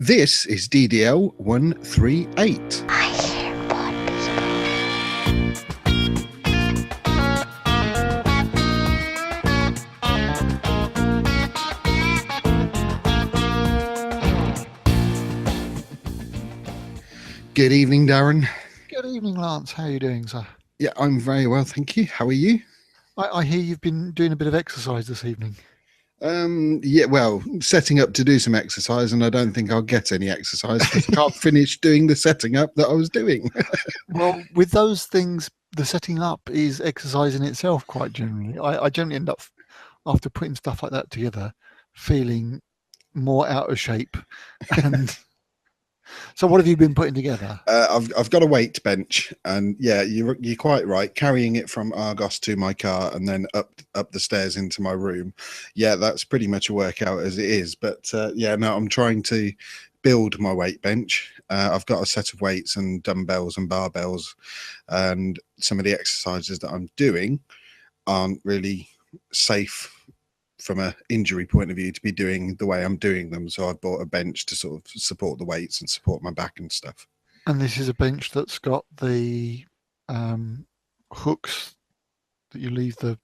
This is DDL138. I hear pod Good evening, Darren. Good evening, Lance. How are you doing, sir? Yeah, I'm very well, thank you. How are you? I hear you've been doing a bit of exercise this evening. Yeah, well, setting up to do some exercise, and I don't think I'll get any exercise because I can't finish doing the setting up that I was doing. Well, with those things, the setting up is exercise in itself quite generally. I generally end up, after putting stuff like that together, feeling more out of shape. And so what have you been putting together? I've got a weight bench, and yeah, you're quite right. Carrying it from Argos to my car and then up the stairs into my room. Yeah, that's pretty much a workout as it is. But yeah, no, I'm trying to build my weight bench. I've got a set of weights and dumbbells and barbells, and some of the exercises that I'm doing aren't really safe from an injury point of view to be doing the way I'm doing them. So I've bought a bench to sort of support the weights and support my back and stuff. And this is a bench that's got the hooks that you leave the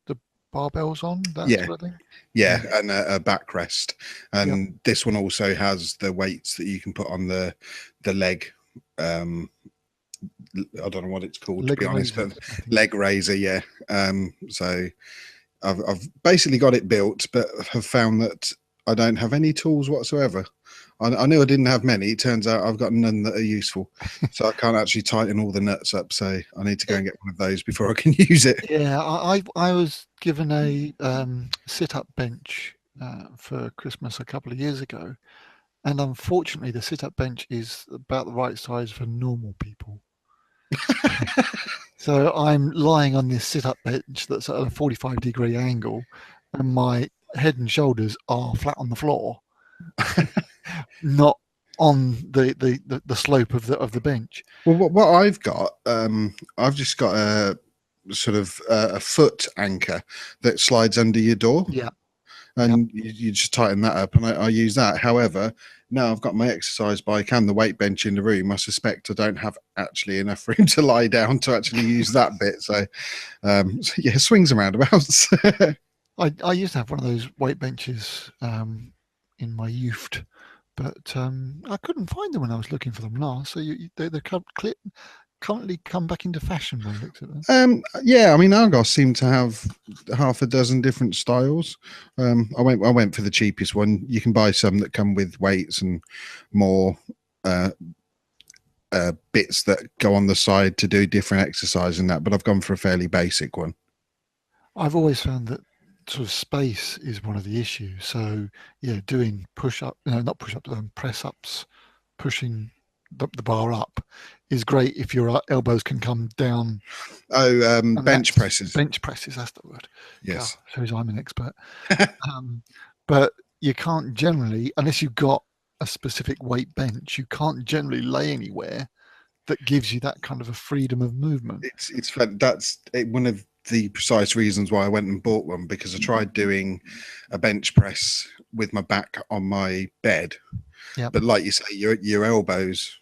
barbells on, that Yeah. sort of thing? Yeah, and a backrest. And this one also has the weights that you can put on the leg. I don't know what it's called, to be honest, but leg raiser, yeah. So I've basically got it built, but have found that I don't have any tools whatsoever. I knew I didn't have many. It turns out I've got none that are useful. So I can't actually tighten all the nuts up. So I need to go and get one of those before I can use it. Yeah, I was given a sit-up bench for Christmas a couple of years ago. And unfortunately, the sit-up bench is about the right size for normal people. So I'm lying on this sit-up bench that's at a 45-degree angle, and my head and shoulders are flat on the floor, not on the slope of the bench. Well, what I've got, I've just got a sort of a foot anchor that slides under your door. Yeah. And you just tighten that up, and I use that. However, now I've got my exercise bike and the weight bench in the room. I suspect I don't have actually enough room to lie down to actually use that bit. So yeah, swings and roundabouts. I used to have one of those weight benches in my youth, but I couldn't find them when I was looking for them last. So they currently come back into fashion by the looks of them. Yeah, I mean, Argos seem to have half a dozen different styles. I went for the cheapest one. You can buy some that come with weights and more bits that go on the side to do different exercise and that, but I've gone for a fairly basic one. I've always found that sort of space is one of the issues. So yeah, doing press ups, pushing the bar up is great if your elbows can come down. Bench presses. Bench presses, that's the word. Yes. God, shows I'm an expert. But you can't generally, unless you've got a specific weight bench, you can't generally lay anywhere that gives you that kind of a freedom of movement. It's fun. That's one of the precise reasons why I went and bought one, because I tried doing a bench press with my back on my bed. Yeah. But like you say, your elbows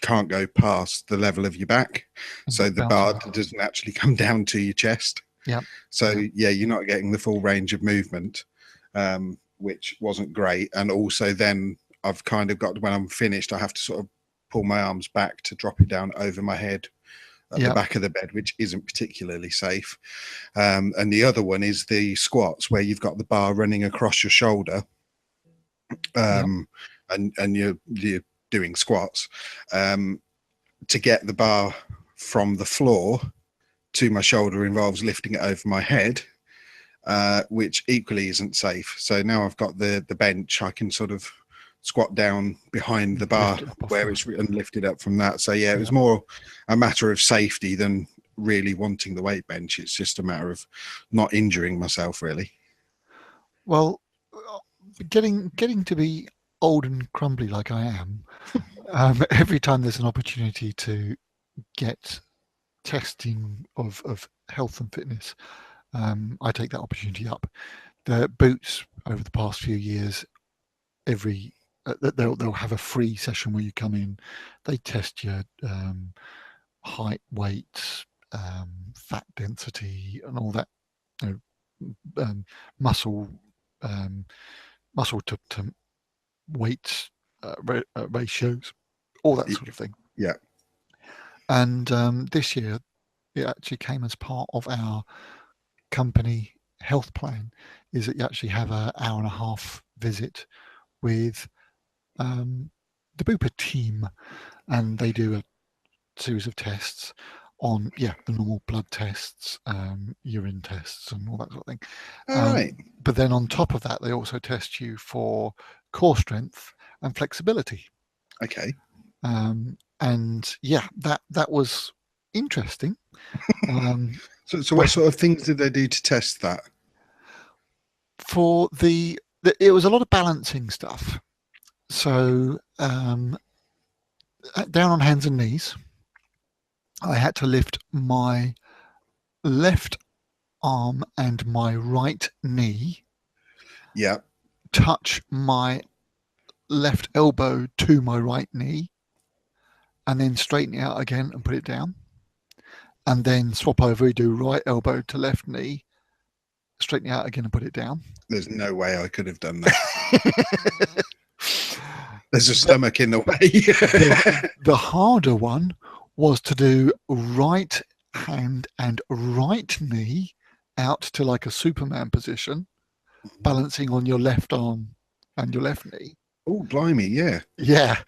can't go past the level of your back, so the bar doesn't actually come down to your chest. Yeah. So yeah, you're not getting the full range of movement, which wasn't great. And also then I've kind of got, when I'm finished, I have to sort of pull my arms back to drop it down over my head at the back of the bed, which isn't particularly safe. And the other one is the squats, where you've got the bar running across your shoulder. And you're doing squats. To get the bar from the floor to my shoulder involves lifting it over my head, which equally isn't safe. So now I've got the bench, I can sort of squat down behind the bar where it's and lift it up from that. So yeah, it was more a matter of safety than really wanting the weight bench. It's just a matter of not injuring myself, really. Well, getting to be old and crumbly like I am, every time there's an opportunity to get testing of health and fitness, I take that opportunity up. The boots over the past few years, every they'll have a free session where you come in, they test your height, weight, fat density, and all that, you know, muscle to weight ratios, all that sort of thing. Yeah. And this year, it actually came as part of our company health plan, is that you actually have an hour and a half visit with the Bupa team, and they do a series of tests on the normal blood tests, urine tests, and all that sort of thing. All right. But then on top of that, they also test you for core strength and flexibility. Okay. And that was interesting. So what sort of things did they do to test that? For it was a lot of balancing stuff. So down on hands and knees, I had to lift my left arm and my right knee. Yeah. Touch my left elbow to my right knee, and then straighten it out again and put it down. And then swap over, do right elbow to left knee, straighten it out again and put it down. There's no way I could have done that. There's a stomach in the way. The harder one was to do right hand and right knee out to like a Superman position, balancing on your left arm and your left knee. Oh, blimey, yeah. Yeah.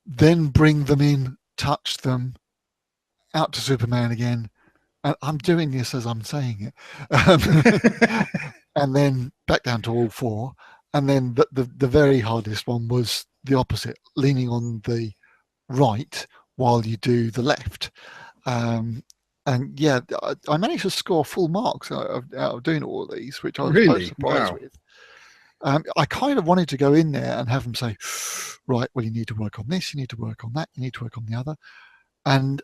Then bring them in, touch them, out to Superman again. And I'm doing this as I'm saying it. And then back down to all four. And then the very hardest one was the opposite, leaning on the right while you do the left. And yeah, I managed to score full marks out of doing all of these, which I was quite surprised with. I kind of wanted to go in there and have them say, right, well, you need to work on this, you need to work on that, you need to work on the other. And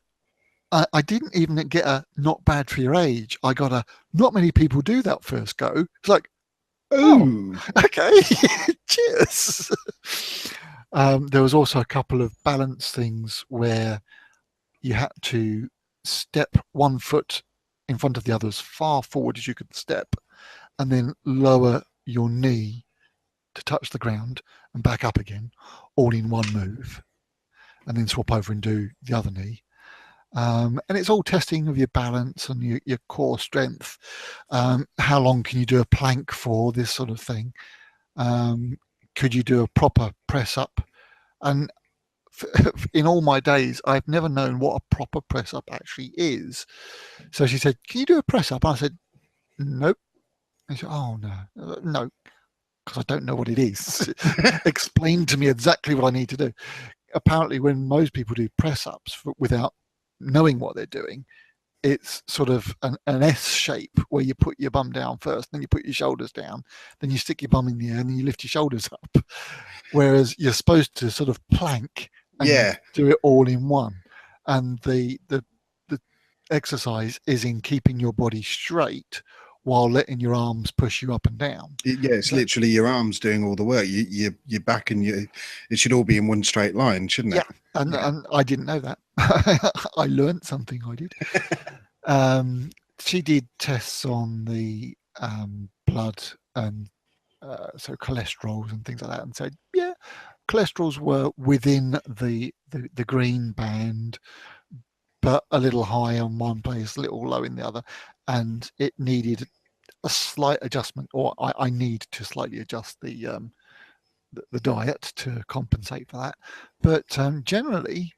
I didn't even get a not bad for your age. I got a not many people do that first go. It's like, oh, okay, cheers. There was also a couple of balance things where you had to step one foot in front of the other as far forward as you could step, and then lower your knee to touch the ground and back up again, all in one move, and then swap over and do the other knee. And it's all testing of your balance and your core strength. How long can you do a plank for, this sort of thing? Could you do a proper press up? And in all my days, I've never known what a proper press up actually is. So she said, can you do a press up? And I said, nope. And she said, oh, no, because I don't know what it is. Explain to me exactly what I need to do. Apparently, when most people do press ups without knowing what they're doing, it's sort of an S shape where you put your bum down first, then you put your shoulders down, then you stick your bum in the air, and then you lift your shoulders up. Whereas you're supposed to sort of plank and do it all in one. And the exercise is in keeping your body straight while letting your arms push you up and down. Yeah, it's literally your arms doing all the work. Your back and it should all be in one straight line, shouldn't it? And I didn't know that. I learned something. I did. She did tests on the blood and so cholesterols and things like that, and said, yeah, cholesterols were within the green band, but a little high on one place, a little low in the other, and it needed a slight adjustment, or I need to slightly adjust the diet to compensate for that. But generally,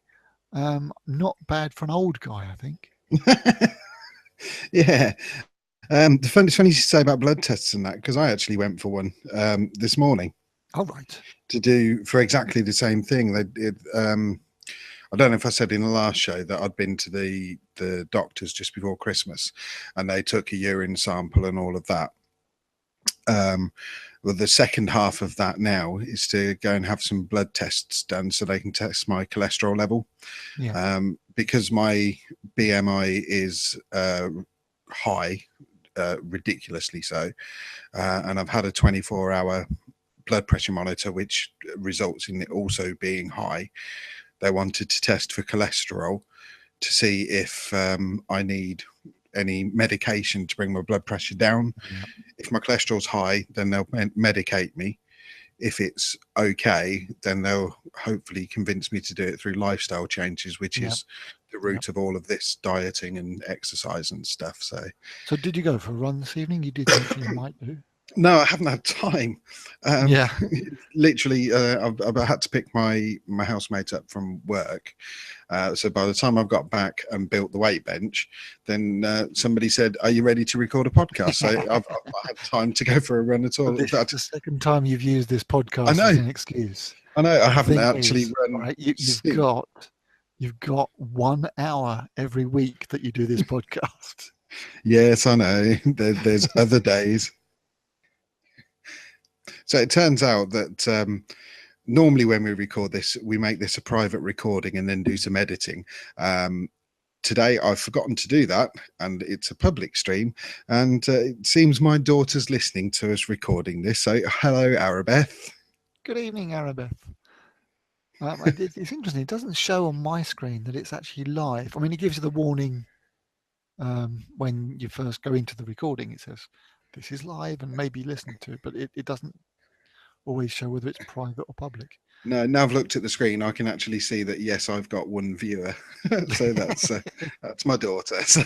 not bad for an old guy, I think. Yeah. It's funny you say about blood tests and that, because I actually went for one this morning. Oh, right. To do for exactly the same thing. I don't know if I said in the last show that I'd been to the doctors just before Christmas, and they took a urine sample and all of that. Well, the second half of that now is to go and have some blood tests done so they can test my cholesterol level. Yeah. Because my BMI is high, ridiculously so, and I've had a 24-hour blood pressure monitor, which results in it also being high. They wanted to test for cholesterol to see if I need any medication to bring my blood pressure down. Yeah. If my cholesterol's high, then they'll medicate me. If it's okay, then they'll hopefully convince me to do it through lifestyle changes, which Yeah. is the root of all of this dieting and exercise and stuff. So did you go for a run this evening? You did mention you might do. No, I haven't had time. Yeah. Literally, I've had to pick my housemate up from work. So by the time I've got back and built the weight bench, then somebody said, "Are you ready to record a podcast?" So I've not had time to go for a run at all. This is the second time you've used this podcast I know. as an excuse. I know. I haven't thing actually is, run. right, you've got 1 hour every week that you do this podcast. Yes, I know. There's other days. So it turns out that normally when we record this, we make this a private recording and then do some editing. Today I've forgotten to do that, and it's a public stream, and it seems my daughter's listening to us recording this. So hello, Arabeth. Good evening, Arabeth. It's interesting. It doesn't show on my screen that it's actually live. I mean, it gives you the warning when you first go into the recording. It says this is live and maybe listen to, but it doesn't always show whether it's private or public. No, now I've looked at the screen, I can actually see that yes, I've got one viewer. So that's my daughter. So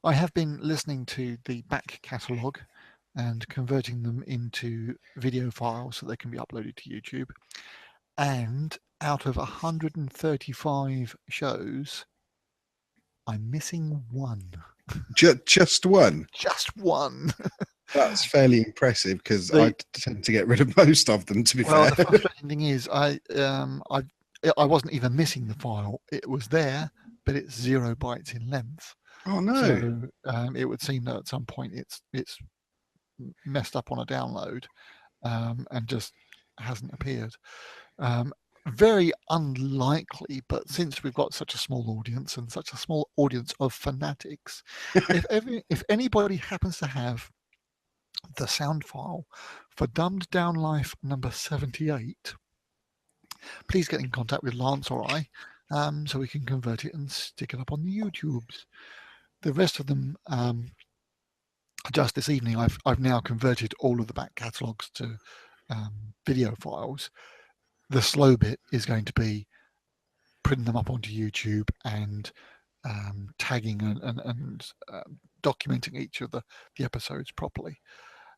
I have been listening to the back catalogue and converting them into video files so they can be uploaded to YouTube. And out of 135 shows, I'm missing one. just one. Just one. That's fairly impressive because I tend to get rid of most of them. To be fair, the frustrating thing is I wasn't even missing the file. It was there, but it's 0 bytes in length. Oh no! So it would seem that at some point it's messed up on a download and just hasn't appeared. Very unlikely, but since we've got such a small audience and such a small audience of fanatics, if anybody happens to have the sound file for Dumbed Down Life number 78, please get in contact with Lance or I so we can convert it and stick it up on the YouTubes. The rest of them, just this evening, I've now converted all of the back catalogues to video files. The slow bit is going to be putting them up onto YouTube and tagging and documenting each of the episodes properly.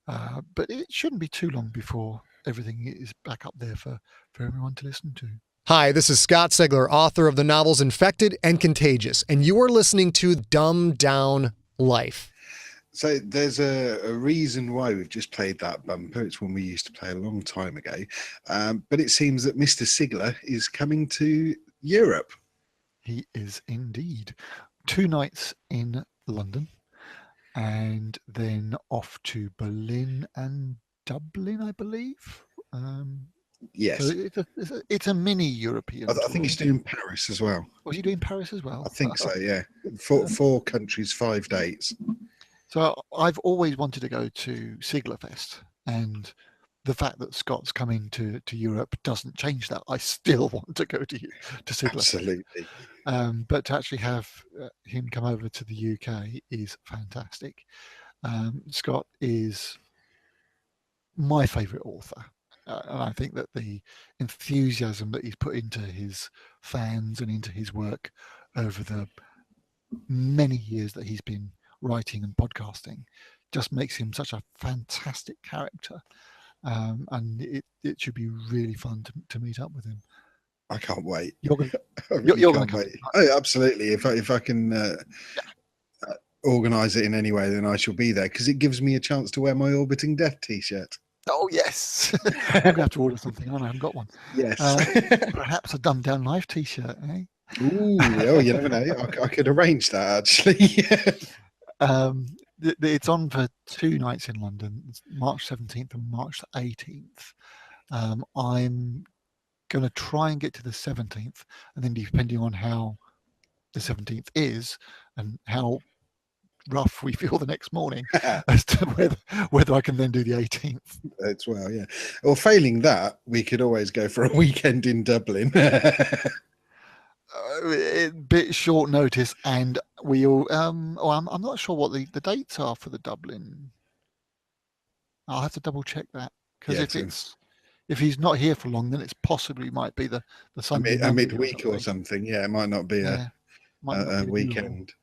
But it shouldn't be too long before everything is back up there for everyone to listen to. Hi, this is Scott Sigler, author of the novels Infected and Contagious, and you are listening to Dumbed Down Life. So there's a reason why we've just played that bumper. It's one we used to play a long time ago. But it seems that Mr. Sigler is coming to Europe. He is indeed. 2 nights in London and then off to Berlin and Dublin, I believe. Yes. So it's a mini European I think he's doing Paris as well. Was he doing Paris as well? I think so, yeah. 4 countries, 5 dates. So I've always wanted to go to Siglerfest, and the fact that Scott's coming to Europe doesn't change that. I still want to go to Siglerfest. Absolutely. But to actually have him come over to the UK is fantastic. Scott is my favourite author. And I think that the enthusiasm that he's put into his fans and into his work over the many years that he's been writing and podcasting just makes him such a fantastic character. And it should be really fun to meet up with him. I can't wait. You're going to wait. Oh, absolutely. If I can organise it in any way, then I shall be there because it gives me a chance to wear my Orbiting Death t-shirt. Oh, yes. I'm going to have to order something on. I haven't got one. Yes. Perhaps a Dumbed Down Life t-shirt, eh? Ooh, oh, you never know. I could arrange that, actually. It's on for 2 nights in London. It's March 17th and March 18th. I'm going to try and get to the 17th, and then depending on how the 17th is and how rough we feel the next morning as to whether I can then do the 18th. As well, yeah. Or failing that, we could always go for a weekend in Dublin. Bit short notice, and we all. I'm not sure what the dates are for the Dublin. I'll have to double check that, because if he's not here for long, then it's possibly might be the Sunday, a midweek or something. Yeah, it might not be a weekend.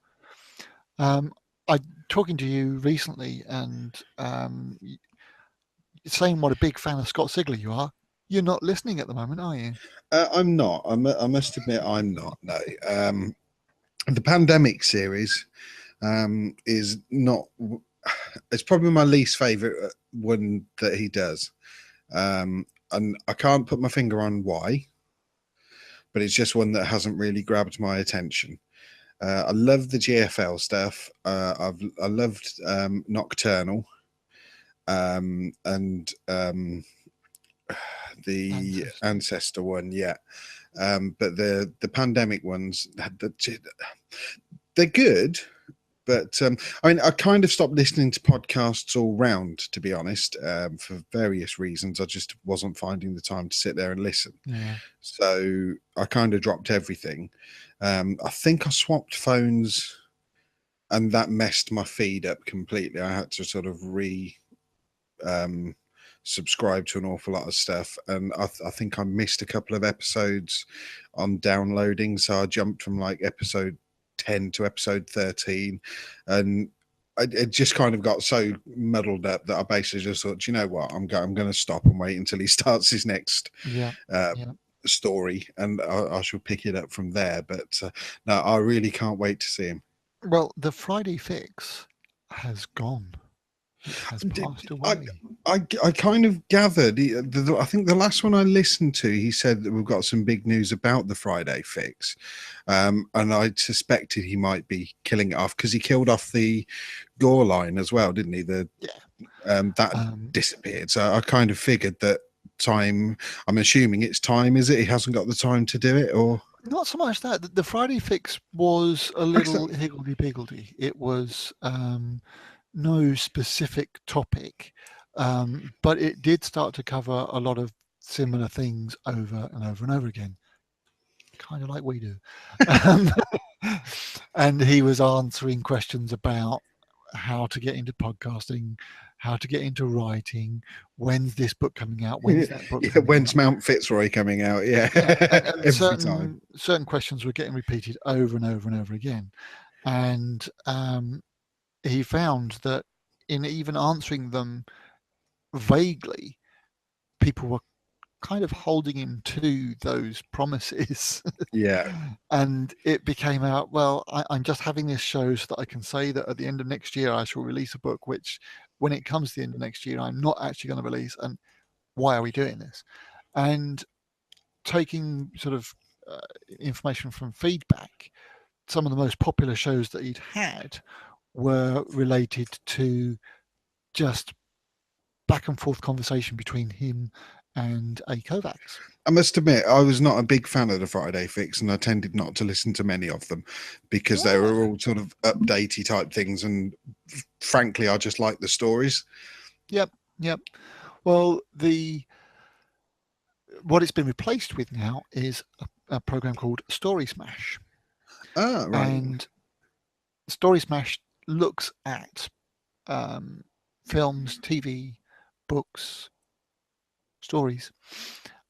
I talking to you recently, and saying what a big fan of Scott Sigler you are. You're not listening at the moment, are you? I'm not. I must admit, I'm not. No. The Pandemic series is not. It's probably my least favorite one that he does, and I can't put my finger on why. But it's just one that hasn't really grabbed my attention. I love the GFL stuff. I loved Nocturnal, and the Ancestor one, yeah. But the Pandemic ones, they're good. But I mean, I kind of stopped listening to podcasts all round, to be honest, for various reasons. I just wasn't finding the time to sit there and listen. Yeah. So I kind of dropped everything. I think I swapped phones, and that messed my feed up completely. I had to sort of subscribe to an awful lot of stuff, and I think I missed a couple of episodes on downloading. So I jumped from like episode 10 to episode 13, and it just kind of got so muddled up that I basically just thought, you know what, I'm going to stop and wait until he starts his next story, and I shall pick it up from there. But no, I really can't wait to see him. Well, the Friday fix has gone. It has passed away. I kind of gathered. I think the last one I listened to, he said that we've got some big news about the Friday fix, and I suspected he might be killing it off, because he killed off the Gore line as well, didn't he? That disappeared. So I kind of figured that time. I'm assuming it's time. Is it? He hasn't got the time to do it, or not so much that. The Friday fix was a little higgledy-piggledy. It was no specific topic, but it did start to cover a lot of similar things over and over and over again, kind of like we do. And he was answering questions about how to get into podcasting, how to get into writing, when's this book coming out, when's that book when's Mount Fitzroy coming out, and every time certain questions were getting repeated over and over and over again, and he found that in even answering them vaguely, people were kind of holding him to those promises. Yeah. And it became out, well, I'm just having this show so that I can say that at the end of next year I shall release a book, which when it comes to the end of next year I'm not actually going to release. And why are we doing this? And taking sort of information from feedback, some of the most popular shows that he'd had were related to just back and forth conversation between him and A. Kovacs. I must admit, I was not a big fan of the Friday fix, and I tended not to listen to many of them because they were all sort of updatey type things, and frankly, I just like the stories. Yep. Well, what it's been replaced with now is a program called Story Smash. Ah, right. And Story Smash looks at films, TV, books, stories,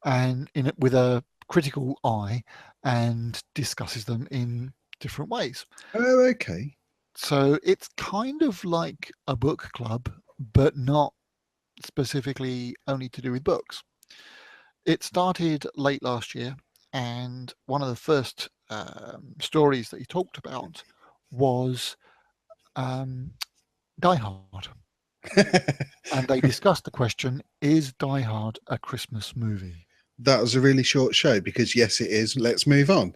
and with a critical eye, and discusses them in different ways. Oh, okay. So it's kind of like a book club, but not specifically only to do with books. It started late last year, and one of the first stories that he talked about was Die Hard. And they discussed the question, is Die Hard a Christmas movie? That was a really short show, because yes, it is. Let's move on.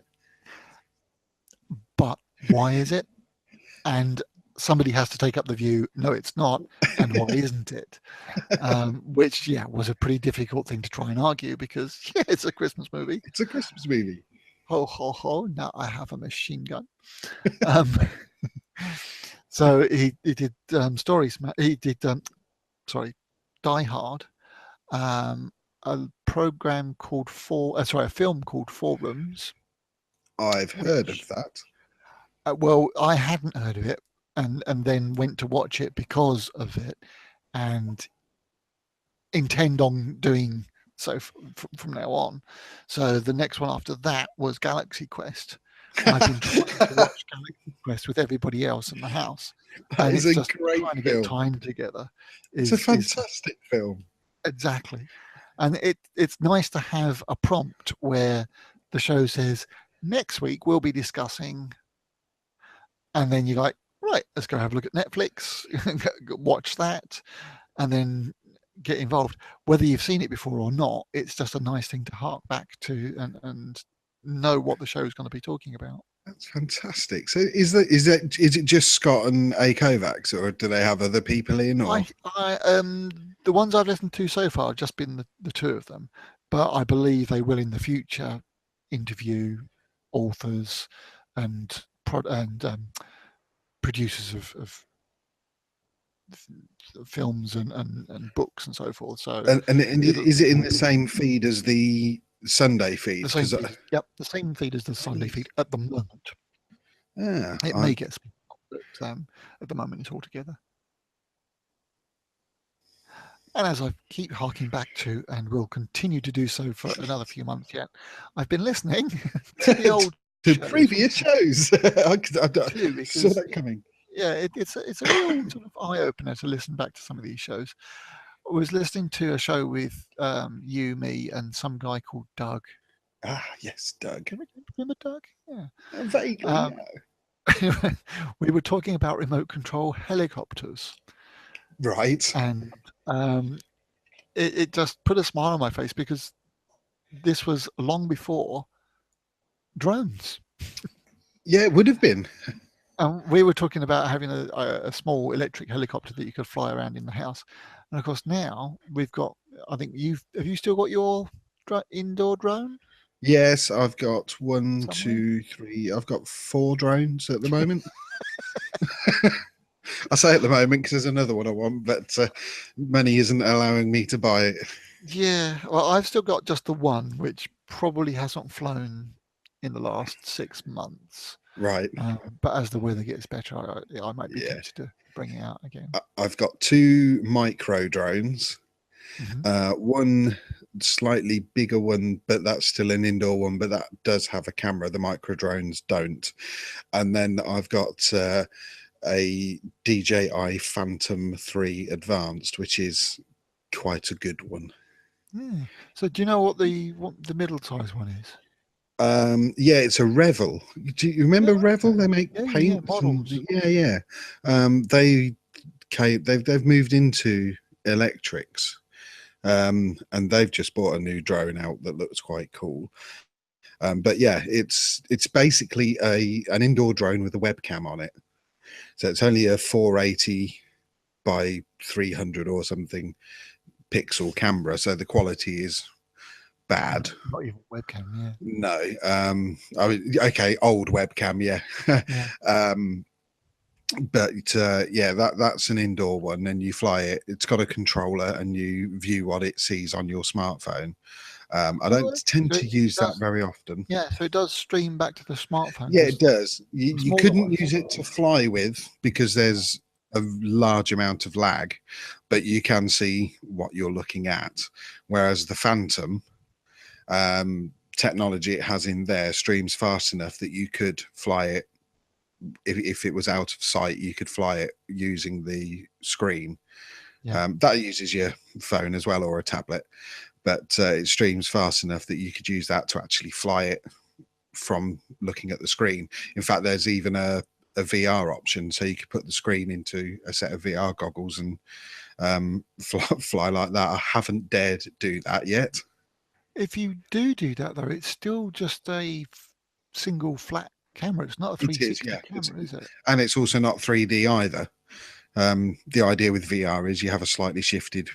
But why is it? And somebody has to take up the view, no, it's not. And why isn't it? Which, was a pretty difficult thing to try and argue, because, it's a Christmas movie. It's a Christmas movie. Ho, ho, ho. Now I have a machine gun. So he did he did Die Hard, a program called a film called Four Rooms, I've heard of which that. well, I hadn't heard of it, and then went to watch it because of it, and intend on doing so from now on. So the next one after that was Galaxy Quest, and I've been trying to watch Galaxy Quest with everybody else in the house, That and is it's a just great trying to get film. time together. It's a Is fantastic film. exactly, and it's nice to have a prompt where the show says next week we'll be discussing, and then you're like, right, let's go have a look at Netflix, watch that, and then get involved. Whether you've seen it before or not, it's just a nice thing to hark back to and know what the show is going to be talking about. That's fantastic. So is it just Scott and A Kovacs, or do they have other people in? Or The ones I've listened to so far have just been the two of them, but I believe they will in the future interview authors and producers of films and books and so forth. So and is it in the same feed as the Sunday feed? the same Because feed, yep, the same feed as the Sunday feed at the moment. yeah, It may get split up, but at the moment it's all together. And as I keep harking back to, and will continue to do so for another few months yet, I've been listening to the old to shows previous shows. I too, saw because that coming. yeah, it's a real sort of eye opener to listen back to some of these shows. I was listening to a show with you, me, and some guy called Doug. Ah, yes, Doug. Remember Doug? Yeah. Vaguely, yeah. We were talking about remote control helicopters, Right. and it just put a smile on my face because this was long before drones. Yeah, it would have been. We were talking about having a small electric helicopter that you could fly around in the house, and of course now we've got. I think have you still got your indoor drone Yes, I've got one, somewhere? 2, 3. I've got 4 drones at the moment. I say at the moment because there's another one I want, but money isn't allowing me to buy it. Yeah, well, I've still got just the one, which probably hasn't flown in the last 6 months. Right. But as the weather gets better, I might be Yeah. tempted to bring it out again. I've got 2 micro drones, Mhm. one slightly bigger one, but that's still an indoor one, but that does have a camera. The micro drones don't. And then I've got a DJI Phantom 3 Advanced, which is quite a good one. Yeah. So do you know what the middle-sized one is? Yeah, it's a Revel. Do you remember Revel? They make Yeah, paints and models. yeah. They've moved into electrics, and they've just bought a new drone out that looks quite cool. But yeah, it's basically an indoor drone with a webcam on it. So it's only a 480 by 300 or something pixel camera, so the quality is bad. Not even webcam, yeah. No, I mean, okay, old webcam, yeah. Yeah. But yeah, that's an indoor one, and you fly it. It's got a controller, and you view what it sees on your smartphone. I don't tend to use that very often. Yeah, so it does stream back to the smartphone. Yeah, it does. You smaller couldn't ones. use it to fly with because there's a large amount of lag, but you can see what you're looking at. Whereas the Phantom, technology it has in there streams fast enough that you could fly it. If it was out of sight, you could fly it using the screen. Yeah. That uses your phone as well or a tablet, but it streams fast enough that you could use that to actually fly it from looking at the screen. In fact, there's even a VR option, so you could put the screen into a set of VR goggles and fly like that. I haven't dared do that yet. If you do that, though, it's still just a single flat camera. It's not a 360 camera, is it? And it's also not 3D either. The idea with VR is you have a slightly shifted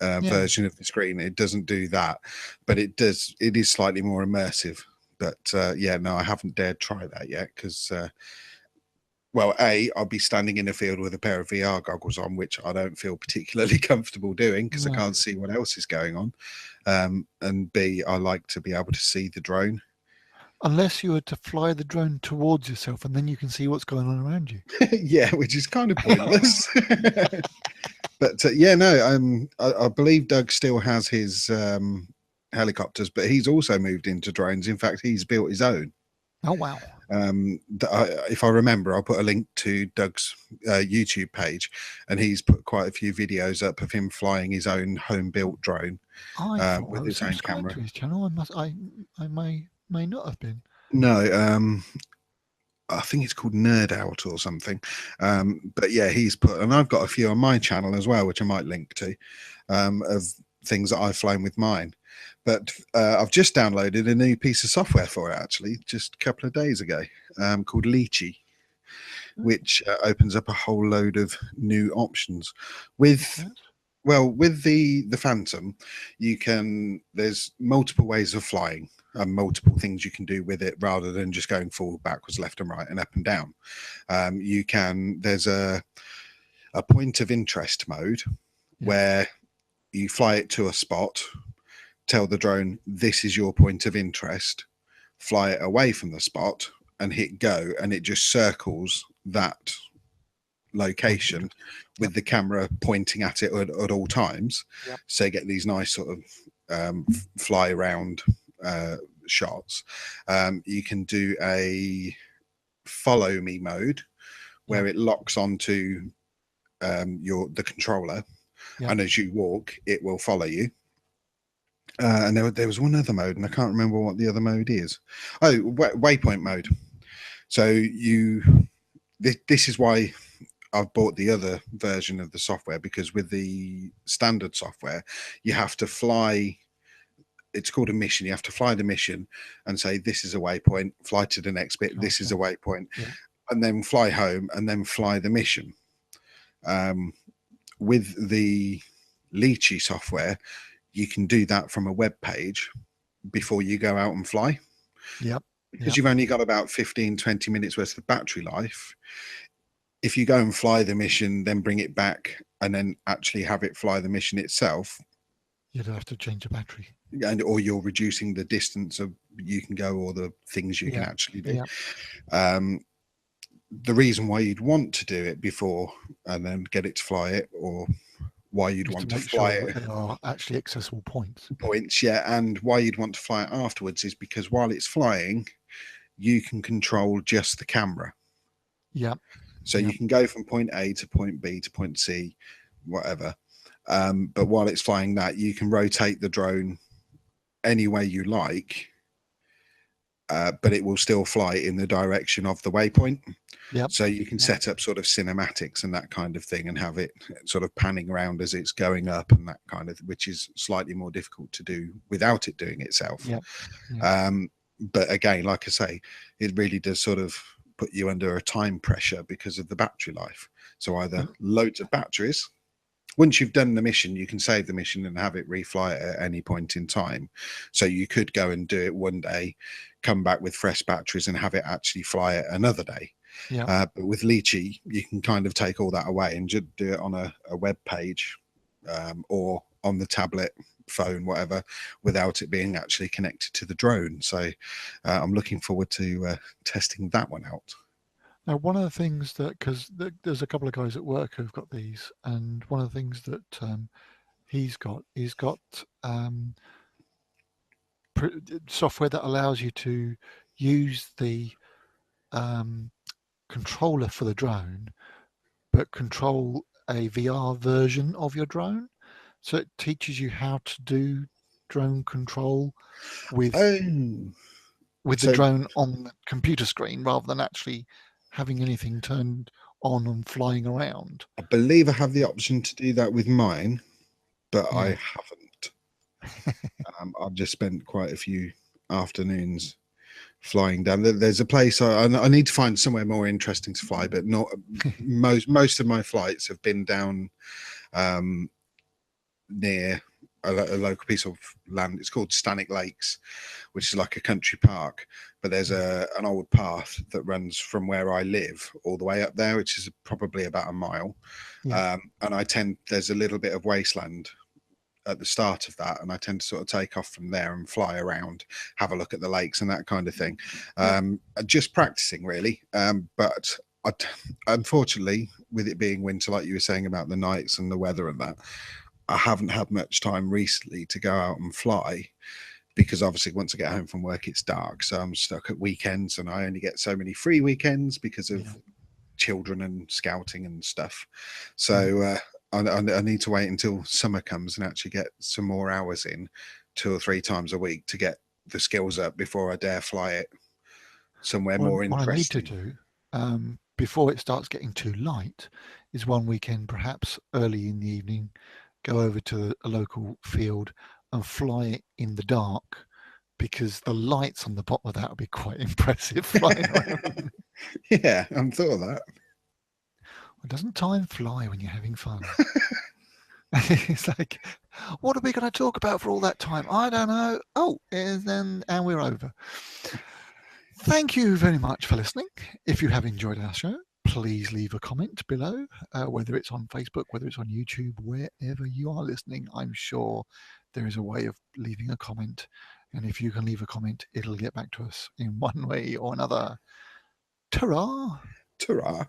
version of the screen. It doesn't do that, but it does. It is slightly more immersive. But yeah, no, I haven't dared try that yet because well, I'll be standing in a field with a pair of VR goggles on, which I don't feel particularly comfortable doing because I No. can't see what else is going on. And B, I like to be able to see the drone. Unless you were to fly the drone towards yourself, and then you can see what's going on around you. Yeah, which is kind of pointless. But yeah, no, I believe Doug still has his helicopters, but he's also moved into drones. In fact, he's built his own. Oh wow! If I remember, I'll put a link to Doug's YouTube page, and he's put quite a few videos up of him flying his own home-built drone I thought I with was his own subscribed camera. to his channel. I may not have been. No, I think it's called Nerd Out or something. But yeah, he's put, and I've got a few on my channel as well, which I might link to, of things that I've flown with mine. But I've just downloaded a new piece of software for it, actually, just a couple of days ago, called Lychee, which opens up a whole load of new options. With the Phantom, there's multiple ways of flying and multiple things you can do with it rather than just going forward, backwards, left and right and up and down. There's a point of interest mode where you fly it to a spot, tell the drone this is your point of interest, fly it away from the spot and hit go, and it just circles that location with the camera pointing at it at all times. So you get these nice sort of fly around shots. You can do a follow me mode where it locks onto the controller, and as you walk it will follow you. And there was one other mode, and I can't remember what the other mode is. Oh, waypoint mode. So this is why I've bought the other version of the software, because with the standard software, you have to fly. It's called a mission. You have to fly the mission and say, this is a waypoint, fly to the next bit. This is a waypoint, and then fly home and then fly the mission. With the Lychee software, you can do that from a web page before you go out and fly. Because you've only got about 15-20 minutes worth of battery life. If you go and fly the mission, then bring it back and then actually have it fly the mission itself, you'd have to change the battery, or you're reducing the distance of you can go or the things you can actually do. The reason why you'd want to do it before and then get it to fly it, or why you'd want to fly it, they are actually accessible points, and why you'd want to fly it afterwards is because while it's flying, you can control just the camera. So you can go from point A to point B to point C, whatever. But while it's flying that, you can rotate the drone any way you like, but it will still fly in the direction of the waypoint. So you can set up sort of cinematics and that kind of thing and have it sort of panning around as it's going up and that kind of, which is slightly more difficult to do without it doing itself. But again, like I say, it really does sort of put you under a time pressure because of the battery life. So either loads of batteries. Once you've done the mission, you can save the mission and have it refly it at any point in time. So you could go and do it one day, come back with fresh batteries and have it actually fly it another day. But with Lychee, you can kind of take all that away and just do it on a web page or on the tablet, phone, whatever, without it being actually connected to the drone. So I'm looking forward to testing that one out. Now, one of the things that, because there's a couple of guys at work who've got these, and one of the things that he's got software that allows you to use the controller for the drone, but control a VR version of your drone. So it teaches you how to do drone control with the drone on the computer screen rather than actually having anything turned on and flying around. I believe I have the option to do that with mine, but I haven't. I've just spent quite a few afternoons flying down. There's a place I need to find somewhere more interesting to fly, but not most of my flights have been down near a local piece of land. It's called Stannick Lakes, which is like a country park. But there's an old path that runs from where I live all the way up there, which is probably about a mile. Yeah. And there's a little bit of wasteland at the start of that, and I tend to sort of take off from there and fly around, have a look at the lakes and that kind of thing. Just practicing really. But unfortunately, with it being winter, like you were saying about the nights and the weather and that, I haven't had much time recently to go out and fly, because obviously once I get home from work it's dark, so I'm stuck at weekends, and I only get so many free weekends because of children and scouting and stuff. So I need to wait until summer comes and actually get some more hours in 2 or 3 times a week to get the skills up before I dare fly it somewhere more interesting. What I need to do before it starts getting too light is one weekend, perhaps early in the evening, go over to a local field and fly it in the dark, because the lights on the bottom of that would be quite impressive flying around. Yeah, I thought of that. Well, doesn't time fly when you're having fun? It's like, what are we going to talk about for all that time? I don't know. Oh, and we're over. Thank you very much for listening. If you have enjoyed our show, please leave a comment below, whether it's on Facebook, whether it's on YouTube, wherever you are listening. I'm sure there is a way of leaving a comment. And if you can leave a comment, it'll get back to us in one way or another. Ta-ra! Ta-ra!